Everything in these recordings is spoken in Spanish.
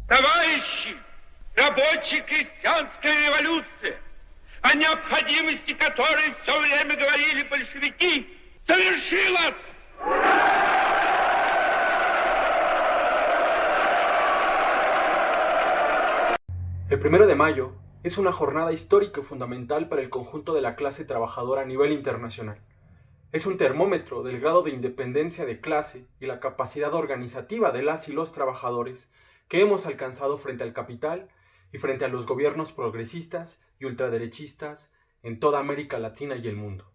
Товарищи, рабочая крестьянская революция, о необходимости которой все время говорили большевики, совершилась! El 1 de mayo es una jornada histórica y fundamental para el conjunto de la clase trabajadora a nivel internacional. Es un termómetro del grado de independencia de clase y la capacidad organizativa de las y los trabajadores que hemos alcanzado frente al capital y frente a los gobiernos progresistas y ultraderechistas en toda América Latina y el mundo.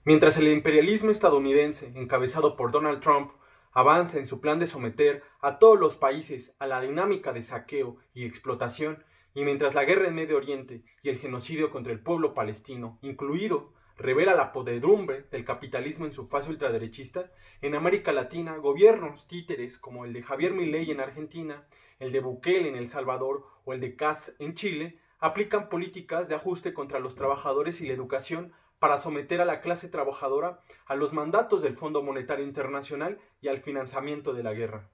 Mientras el imperialismo estadounidense, encabezado por Donald Trump, avanza en su plan de someter a todos los países a la dinámica de saqueo y explotación, y mientras la guerra en Medio Oriente y el genocidio contra el pueblo palestino, incluido, revela la podredumbre del capitalismo en su fase ultraderechista, en América Latina, gobiernos títeres como el de Javier Milei en Argentina, el de Bukele en El Salvador o el de Kast en Chile, aplican políticas de ajuste contra los trabajadores y la educación para someter a la clase trabajadora a los mandatos del Fondo Monetario Internacional y al financiamiento de la guerra.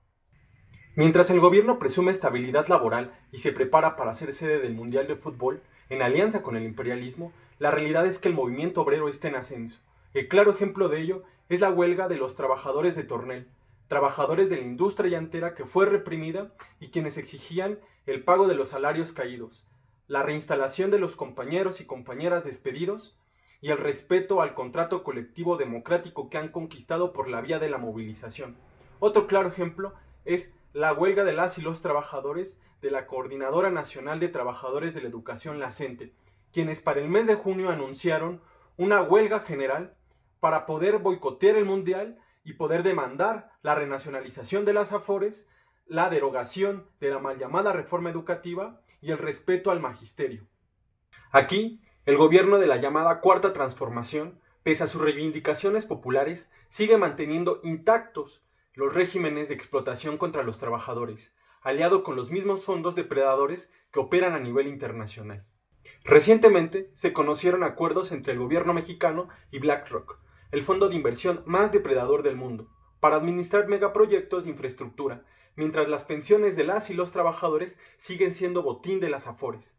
Mientras el gobierno presume estabilidad laboral y se prepara para ser sede del Mundial de Fútbol, en alianza con el imperialismo, la realidad es que el movimiento obrero está en ascenso. El claro ejemplo de ello es la huelga de los trabajadores de Tornel, trabajadores de la industria llantera que fue reprimida y quienes exigían el pago de los salarios caídos, la reinstalación de los compañeros y compañeras despedidos y el respeto al contrato colectivo democrático que han conquistado por la vía de la movilización. Otro claro ejemplo es la huelga de las y los trabajadores de la Coordinadora Nacional de Trabajadores de la Educación, la CENTE, quienes para el mes de junio anunciaron una huelga general para poder boicotear el Mundial y poder demandar la renacionalización de las AFORES, la derogación de la mal llamada reforma educativa y el respeto al magisterio. Aquí, el gobierno de la llamada Cuarta Transformación, pese a sus reivindicaciones populares, sigue manteniendo intactos los regímenes de explotación contra los trabajadores, aliado con los mismos fondos depredadores que operan a nivel internacional. Recientemente se conocieron acuerdos entre el gobierno mexicano y BlackRock, el fondo de inversión más depredador del mundo, para administrar megaproyectos de infraestructura, mientras las pensiones de las y los trabajadores siguen siendo botín de las AFORES.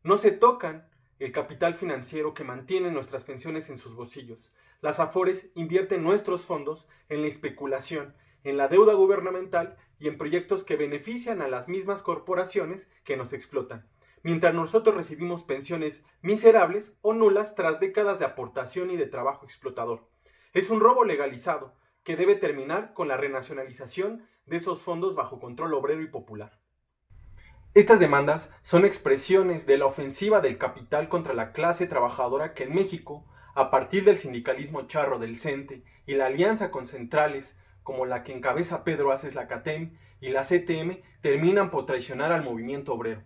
No se tocan el capital financiero que mantiene nuestras pensiones en sus bolsillos. Las AFORES invierten nuestros fondos en la especulación, en la deuda gubernamental y en proyectos que benefician a las mismas corporaciones que nos explotan, mientras nosotros recibimos pensiones miserables o nulas tras décadas de aportación y de trabajo explotador. Es un robo legalizado que debe terminar con la renacionalización de esos fondos bajo control obrero y popular. Estas demandas son expresiones de la ofensiva del capital contra la clase trabajadora que en México, a partir del sindicalismo charro del CENTE y la alianza con centrales como la que encabeza Pedro Aces, la CATEM y la CTM, terminan por traicionar al movimiento obrero.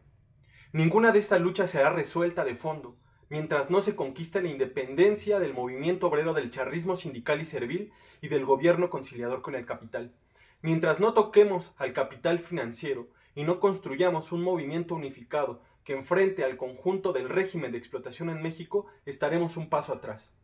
Ninguna de estas luchas será resuelta de fondo, mientras no se conquiste la independencia del movimiento obrero del charrismo sindical y servil y del gobierno conciliador con el capital. Mientras no toquemos al capital financiero y no construyamos un movimiento unificado que enfrente al conjunto del régimen de explotación en México, estaremos un paso atrás.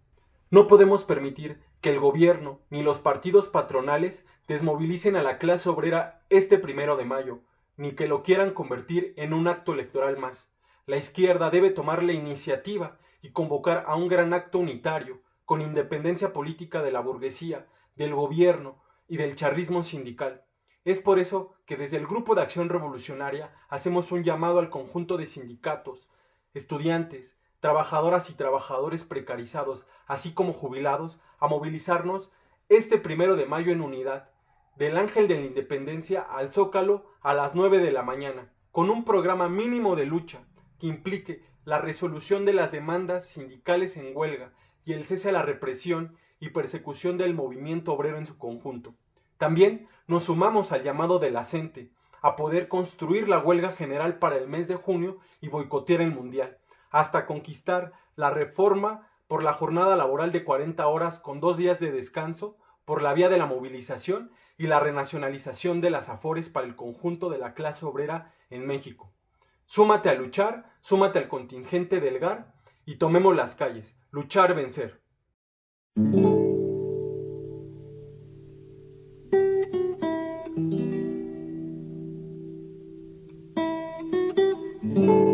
No podemos permitir que el gobierno ni los partidos patronales desmovilicen a la clase obrera este 1 de mayo, ni que lo quieran convertir en un acto electoral más. La izquierda debe tomar la iniciativa y convocar a un gran acto unitario, con independencia política de la burguesía, del gobierno y del charrismo sindical. Es por eso que desde el Grupo de Acción Revolucionaria hacemos un llamado al conjunto de sindicatos, estudiantes, trabajadoras y trabajadores precarizados, así como jubilados, a movilizarnos este 1 de mayo en unidad, del Ángel de la Independencia al Zócalo a las 9 de la mañana, con un programa mínimo de lucha que implique la resolución de las demandas sindicales en huelga y el cese a la represión y persecución del movimiento obrero en su conjunto. También nos sumamos al llamado de la CENTE a poder construir la huelga general para el mes de junio y boicotear el Mundial, hasta conquistar la reforma por la jornada laboral de 40 horas con 2 días de descanso por la vía de la movilización y la renacionalización de las AFORES para el conjunto de la clase obrera en México. Súmate a luchar, súmate al contingente del GAR y tomemos las calles. Luchar, vencer. Bye.